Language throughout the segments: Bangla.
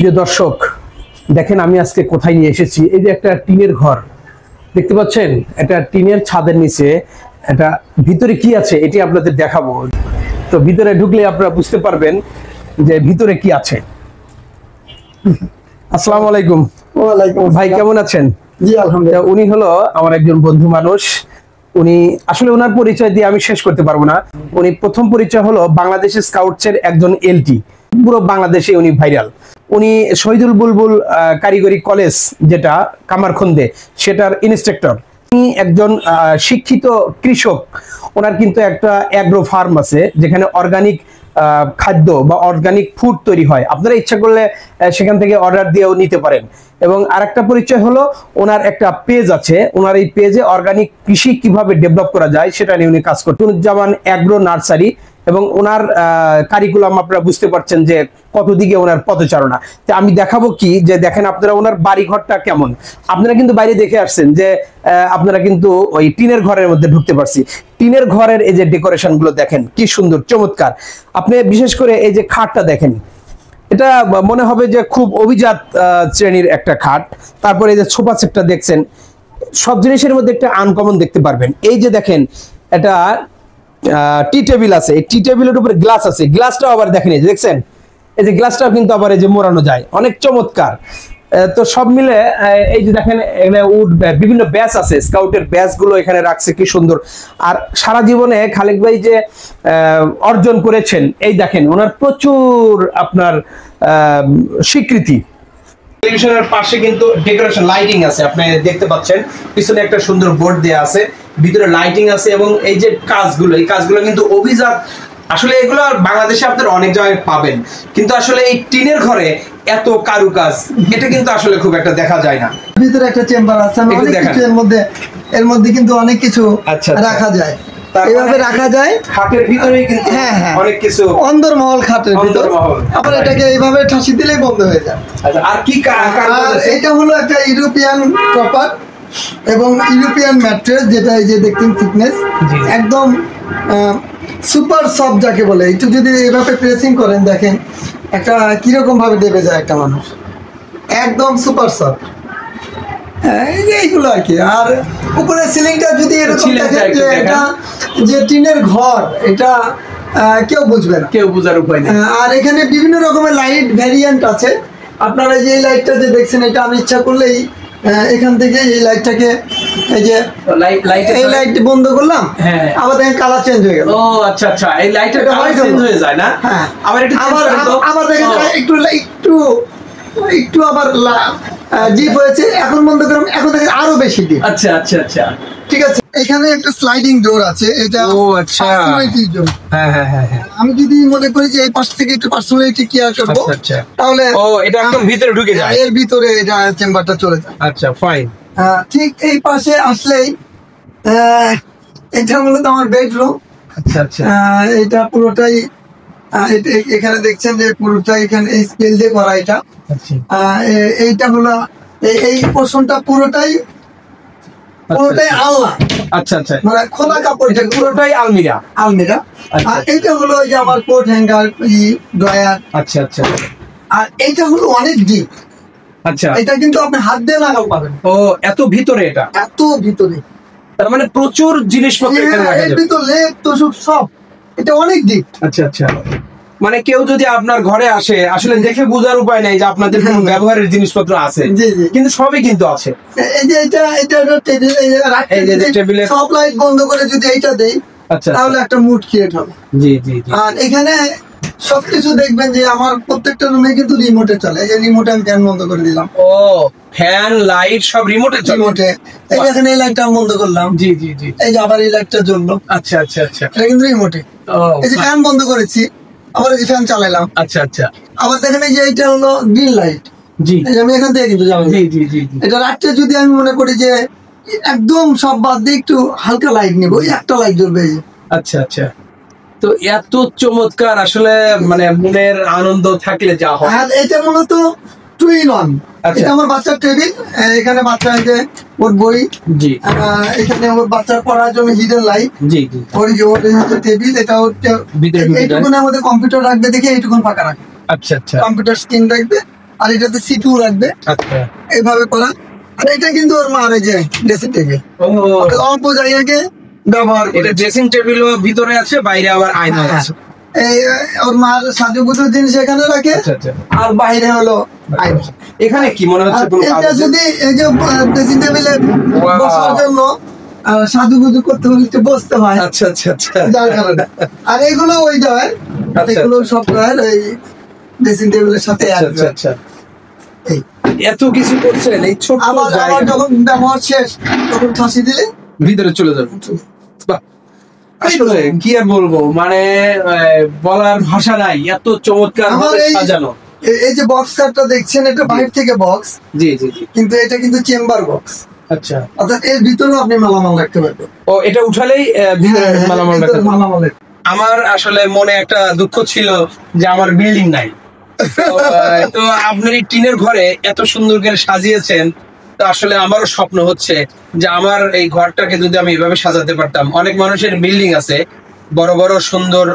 প্রিয় দর্শক, দেখেন আমি আজকে কোথায় নিয়ে এসেছি। এই যে একটা টিনের ঘর দেখতে পাচ্ছেন, এটা টিনের ছাদের নিচে। এটা ভিতরে কি আছে এটি আপনাদের দেখাবো। তো ভিতরে ঢুকলে আপনারা বুঝতে পারবেন যে ভিতরে কি আছে। আসসালামু আলাইকুম। ওয়ালাইকুম ভাই, কেমন আছেন? জি আলহামদুলিল্লাহ। উনি হলো আমার একজন বন্ধু মানুষ। উনি আসলে ওনার পরিচয় দিয়ে আমি শেষ করতে পারবো না। উনি প্রথম পরিচয় হলো বাংলাদেশের স্কাউটসের একজন এলটি, পুরো বাংলাদেশে উনি ভাইরাল। উনি শহীদুল বুলবুল কারিগরি কলেজ, যেটা কামারখন্দে, সেটার ইনস্ট্রাক্টর। উনি একজন শিক্ষিত কৃষক। ওনার কিন্তু একটা অ্যাগ্রো ফার্ম আছে, যেখানে অর্গানিক খাদ্য বা অর্গানিক ফুড তৈরি হয়। আপনারা ইচ্ছা করলে সেখান থেকে অর্ডার দিয়েও নিতে পারেন। এবং আরেকটা পরিচয় হলো ওনার একটা পেজ আছে। ওনার এই পেজে অর্গানিক কৃষি কিভাবে ডেভেলপ করা যায় সেটা নিয়ে উনি কাজ করতেন। জামান অ্যাগ্রো নার্সারি, এবং ওনার কারিকুলাম আপনারা বুঝতে পারছেন যে কত দিকে ওনার পদচারণা। তো আমি দেখাবো কি, যে দেখেন আপনারা ওনার বাড়ি ঘরটা কেমন। আপনারা কিন্তু বাইরে দেখে আসছেন যে আপনারা কিন্তু ওই টিনের ঘরের মধ্যে ঢুকতে পারছি। টিনের ঘরের এই যে ডেকোরেশন গুলো দেখেন কি সুন্দর, চমৎকার। আপনি বিশেষ করে এই যে খাটটা দেখেন, এটা মনে হবে যে খুব অভিজাত শ্রেণীর একটা খাট। তারপরে এই যে সোফা সেটটা দেখছেন, সব জিনিসের মধ্যে একটা আনকমন দেখতে পারবেন। এই যে দেখেন, এটা টি টেবিল আছে, এই টি টেবিলের উপরে গ্লাস আছে। গ্লাসটাও আবার দেখেন, এই যে দেখছেন, এই যে গ্লাসটাও কিন্তু আবার এই যে মোড়ানো যায়, অনেক চমৎকার। তো সব মিলে এই যে দেখেন, উড বিভিন্ন ব্যাচ আছে, স্কাউটের ব্যাচ গুলো এখানে রাখছে, কি সুন্দর। আর সারা জীবনে খালেক ভাই যে অর্জন করেছেন, এই দেখেন ওনার প্রচুর আপনার স্বীকৃতি। টেলিভিশনের পাশে কিন্তু ডেকোরেশন লাইটিং আছে, আপনি দেখতে পাচ্ছেন। পিছনে একটা সুন্দর বোর্ড দেয়া আছে, ভিতরে লাইটিং আছে, এবং এই যে কাজগুলো, এই কাজগুলো কিন্তু অভিজাত। আসলে এগুলো বাংলাদেশে আপনারা অনেক জায়গায় পাবেন, কিন্তু আসলে এই টিনের ঘরে এত কারুকাজ, এটা কিন্তু আসলে খুব একটা দেখা যায় না। ভিতরে একটা চেম্বার আছে, অনেক কিছু এর মধ্যে কিন্তু অনেক কিছু রাখা যায়, এইভাবে রাখা যায়। খাটের ভিতরেই কিন্তু অনেক কিছু অন্দরমহল, খাটের ভিতর। আবার এটাকে এইভাবে ঠাসি দিলেই বন্ধ হয়ে যায়। আর কি এটা হলো একটা ইউরোপিয়ান টপার এবং ইউরোপিয়ান ম্যাট্রেস, যেটা এই যে দেখতেন থিকনেস একদম সুপার সফট যাকে বলে। একটু যদি এইভাবে প্রেসিং করেন, দেখেন একটা কিরকম ভাবে দেবে যায় একটা মানুষ, একদম সুপার সফট। এইগুলো আর কি। আর উপরে সিলিংটা যদি এরকম দেখেন যে এটা যে টিনের ঘর, এটা কেউ বুঝবে না, কেউ বোঝার উপায় নেই। আর এখানে বিভিন্ন রকমের লাইট ভ্যারিয়েন্ট আছে। আপনারা যে লাইটটা যে দেখছেন, এটা আমি ইচ্ছা করলেই এখান থেকে এই লাইটটাকে, এই যে এই লাইট বন্ধ করলাম, আবার দেখেন কালার চেঞ্জ হয়ে গেল। ও আচ্ছা আচ্ছা, এই লাইটটা কালার চেঞ্জ হয়ে যায় না? হ্যাঁ, আবার একটু আবার দেখেন একটু আবার ডিপ হয়েছে, এখন বন্ধ করলাম, এখন দেখেন আরো বেশি ডিপ। আচ্ছা আচ্ছা আচ্ছা, ঠিক আছে। এখানে একটা স্লাইডিং ডোর আছে, এটা পার্সোনালিটির জন্য। আমি যদি মনে করি যে এই পাশ থেকে একটু পার্সোনালিটি কেয়ার করব, তাহলে এটা একদম ভিতরে ঢুকে যায়, এর ভিতরে এটা চেম্বারটা চলে যায়। আচ্ছা, ফাইন। ঠিক এই পাশে আসলেই এটা মূলত আমার বেডরুম। আচ্ছা আচ্ছা, এটা পুরোটাই এখানে দেখছেন যে পুরোটাই এখানে এই স্কেল দিয়ে করা। এটা এইটা হলো এই পোর্শনটা পুরোটাই আলনা। আচ্ছা আচ্ছা, মানে খোলা কাপড়, এটা পুরোটাই আলমিরা। আর এইটা হলো ওই যে আমার কোট হ্যাঙ্গার, ড্রয়ার। আচ্ছা আচ্ছা, আর এইটা হলো অনেক ডিপ। আচ্ছা, এটা কিন্তু আপনি হাত দিয়ে লাগাও পাবেন। ও এত ভিতরে, এটা এত ভিতরে, তার মানে প্রচুর জিনিসপত্র এখানে রাখা যাবে। ভিতর লেপ তোষক সব, এটা অনেক ডিপ। আচ্ছা আচ্ছা, মানে কেউ যদি আপনার ঘরে আসে, আসলে দেখে বোঝার উপায় নেই যে আপনাদের কোনো ব্যবহারের জিনিসপত্র আছে, কিন্তু সবই কিন্তু আছে। এই যে এটা টেবিল, এই যে টেবিলে সব লাইট বন্ধ করে যদি এইটা দেই, তাহলে একটা মুড ক্রিয়েট হবে। জি জি। আর এখানে সবকিছু দেখবেন যে আমার প্রত্যেকটা রুমে কিন্তু রিমোটে চলে। এই যে রিমোটে আমি ফ্যান বন্ধ করে দিলাম। ও, ফ্যান লাইট সব রিমোটে চলে। রিমোটে এই যে এখানে এই লাইটটা আমি বন্ধ করলাম। জি জি জি। এই যে আবার এই লাইটটা জ্বললো। আচ্ছা আচ্ছা আচ্ছা, এটা কিন্তু রিমোটে। এই যে ফ্যান বন্ধ করেছি, আবার এই যে ফ্যান চালাইলাম। আচ্ছা আচ্ছা, আবার দেখেন এই যে এটা হলো গ্রিন লাইট। জি, আমি এখান থেকে কিন্তু যাবো। জি জি জি। এটা রাত্রে যদি আমি মনে করি যে একদম সব বাদ দিয়ে একটু হালকা লাইট নিবো, একটা লাইট জ্বলবে। আচ্ছা আচ্ছা, তো এত চমৎকার, আসলে মানে মনের আনন্দ থাকলে যা হয়। আর এটা মূলত টুইন অন। এটা আমার বাচ্চার টেবিল, এখানে বাচ্চা আছে ওর বই। জি, এখানে ওর বাচ্চার পড়ার জন্য হিডেন লাইট। জি জি, ওর টেবিল, এটা এইটুকুনের মধ্যে কম্পিউটার রাখবে, দেখে এইটুকুন ফাঁকা রাখবে। আচ্ছা আচ্ছা, কম্পিউটার স্ক্রিন রাখবে, আর এটাতে সিটু রাখবে, আচ্ছা এইভাবে করা। আর এটা কিন্তু ওর মার এই যে ড্রেসিং টেবিল, অল্প জায়গাকে ব্যবহার করে। এটা ড্রেসিং টেবিলও ভিতরে আছে, বাইরে আবার আয়না আছে। এই ওর মার সাজুগুজুর জিনিস এখানে রাখে, আচ্ছা আচ্ছা। আর বাইরে হলো আয়না। এখানে কি মনে হচ্ছে কোনো এটা কাজ? যদি এই যে ড্রেসিং টেবিলে বসার জন্য সাজুগুজু করতে হলে একটু বসতে হয়, আচ্ছা আচ্ছা আচ্ছা। যার কারণে। আর এগুলো ওই ড্রয়ার, আচ্ছা, এগুলো সব ড্রয়ার ওই ড্রেসিং টেবিলের সাথে আচ্ছা আচ্ছা আচ্ছা। এই এত কিছু করছেন এই ছোট আবার জায়গা, যখন ব্যবহার শেষ তখন ফাঁসি দিলে ভিতরে চলে যাবে। বাহ, আসলে কি আর বলবো, মানে বলার ভাষা নাই, এত চমৎকার আমার ভাবে এই- সাজানো। এই যে বক্স কাটটা দেখছেন, এটা বাইরে থেকে বক্স, জি জি জি। কিন্তু এটা কিন্তু চেম্বার বক্স, আচ্ছা, অর্থাৎ এর ভিতরেও আপনি মালামাল রাখতে পারবেন। ও এটা উঠালেই ভিতরে মালামাল ভিতরে রাখতে পারবে। মালামাল আমার আসলে মনে একটা দুঃখ ছিল যে আমার বিল্ডিং নাই। তো আপনার এই টিনের ঘরে এত সুন্দর করে সাজিয়েছেন, তো আসলে আমারও স্বপ্ন হচ্ছে যে আমার এই ঘরটাকে যদি আমি এভাবে সাজাতে পারতাম। অনেক মানুষের বিল্ডিং আছে, বড় বড় সুন্দর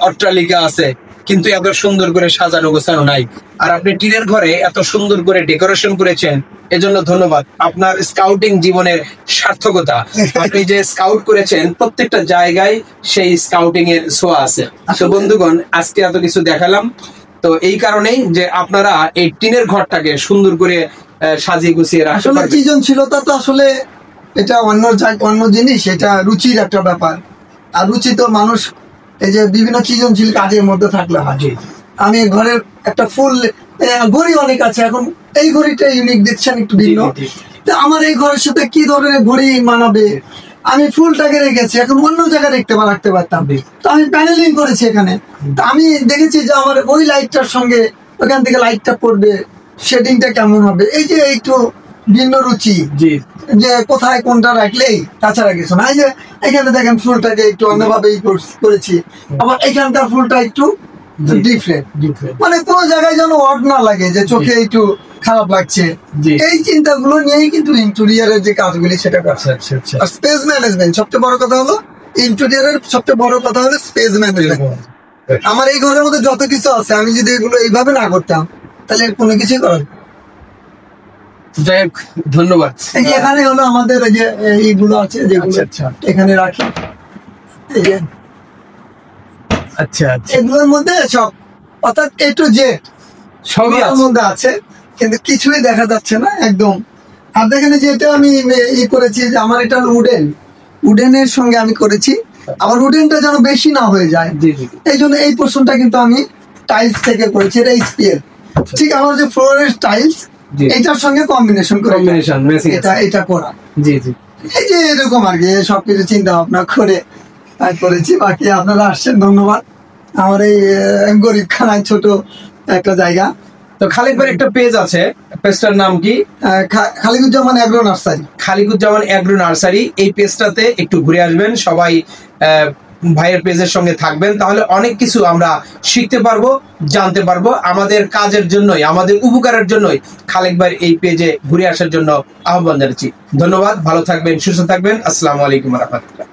অট্টালিকা আছে, কিন্তু এত সুন্দর করে সাজানো গোছানো নাই। আর আপনি টিনের ঘরে এত সুন্দর করে ডেকোরেশন করেছেন, এজন্য ধন্যবাদ। আপনার স্কাউটিং জীবনের সার্থকতা। আপনি যে স্কাউট করেছেন প্রত্যেকটা জায়গায় সেই স্কাউটিং এর ছোঁয়া আছে। তো বন্ধুগণ, আজকে এত কিছু দেখালাম, তো এই কারণেই যে আপনারা এই টিনের ঘরটাকে সুন্দর করে সাজিয়ে গুছিয়ে রাখতে আসলে পারবেন। সৃজনশীলতা তো আসলে এটা অন্য জিনিস, এটা রুচির একটা ব্যাপার। আর রুচি তো মানুষ এই যে বিভিন্ন সৃজনশীল কাজের মধ্যে থাকলে হয়। জি। আমি ঘরের একটা ফুল ঘড়ি অনেক আছে, এখন এই ঘড়িটা ইউনিক দেখছেন, একটু ভিন্ন। জি, জি, তো আমার এই ঘরের সাথে কি ধরনের ঘড়ি মানাবে, আমি ফুলটাকে রেখেছি, এখন অন্য জায়গায় রাখতে পারতাম। জি। তো আমি প্যানেলিং করেছি এখানে। তো আমি দেখেছি যে আমার ওই লাইটটার সঙ্গে ওখান থেকে লাইটটা পড়বে, শেডিংটা কেমন হবে, এই যে একটু ভিন্ন রুচি, জি যে কোথায় কোনটা রাখলেই, তাছাড়া কিছু না। এই যে এখানে দেখেন ফুলটাকে একটু অন্যভাবে করেছি, আবার এখানকার ফুলটা একটু ডিফারেন্ট, মানে কোনো জায়গায় যেন অড না লাগে, যে চোখে একটু খারাপ লাগছে। জি। এই চিন্তাগুলো নিয়েই কিন্তু ইন্টেরিয়রের যে কাজগুলি সেটা করছে। আচ্ছা আচ্ছা আর স্পেস ম্যানেজমেন্ট সবচেয়ে বড় কথা হলো, ইন্টেরিয়রের সবচেয়ে বড় কথা হলো স্পেস ম্যানেজমেন্ট। আমার এই ঘরের মধ্যে যত কিছু আছে, আমি যদি এগুলো এইভাবে না করতাম তাহলে কোনো কিছুই করার। যাই হোক, ধন্যবাদ। এই যে এখানে হলো আমাদের এই যে এইগুলো আছে, যেগুলো আচ্ছা, আচ্ছা। এখানে রাখি, এই যে আচ্ছা আচ্ছা, এগুলোর মধ্যে সব, অর্থাৎ এ টু জেড সবই এর আছে। মধ্যে আছে, কিন্তু কিছুই দেখা যাচ্ছে না একদম। আর দেখেন যে এটা আমি করেছি, যে আমার এটা উডেনের সঙ্গে আমি করেছি, আবার উডেনটা যেন বেশি না হয়ে যায়, জি জি। এই জন্য এই পোর্শনটা কিন্তু আমি টাইলস থেকে করেছি। এটা স্পিয়ার, ঠিক আমার যে ফ্লোরের টাইলস, জি। এটার সঙ্গে কম্বিনেশন করে Combination, matching এটা করা। জি জি। এই যে এরকম আর কি সবকিছু চিন্তা ভাবনা করে করেছি। বাকি আপনারা আসছেন, ধন্যবাদ। আমার এই গরিব খানায় ছোট একটা জায়গা। তো খালিক ভাইয়ের একটা পেজ আছে, পেজটার নাম কি? Khaliquzzaman agro nursery. Khaliquzzaman agro nursery. এই পেজটাতে একটু ঘুরে আসবেন, সবাই ভাইয়ের পেজের সঙ্গে থাকবেন, তাহলে অনেক কিছু আমরা শিখতে পারবো, জানতে পারবো। আমাদের কাজের জন্যই, আমাদের উপকারের জন্যই খালিক ভাইয়ের এই পেজে ঘুরে আসার জন্য আহ্বান জানাচ্ছি। ধন্যবাদ, ভালো থাকবেন, সুস্থ থাকবেন। আসসালামু আলাইকুম ওয়া রাহমাতুল্লাহ।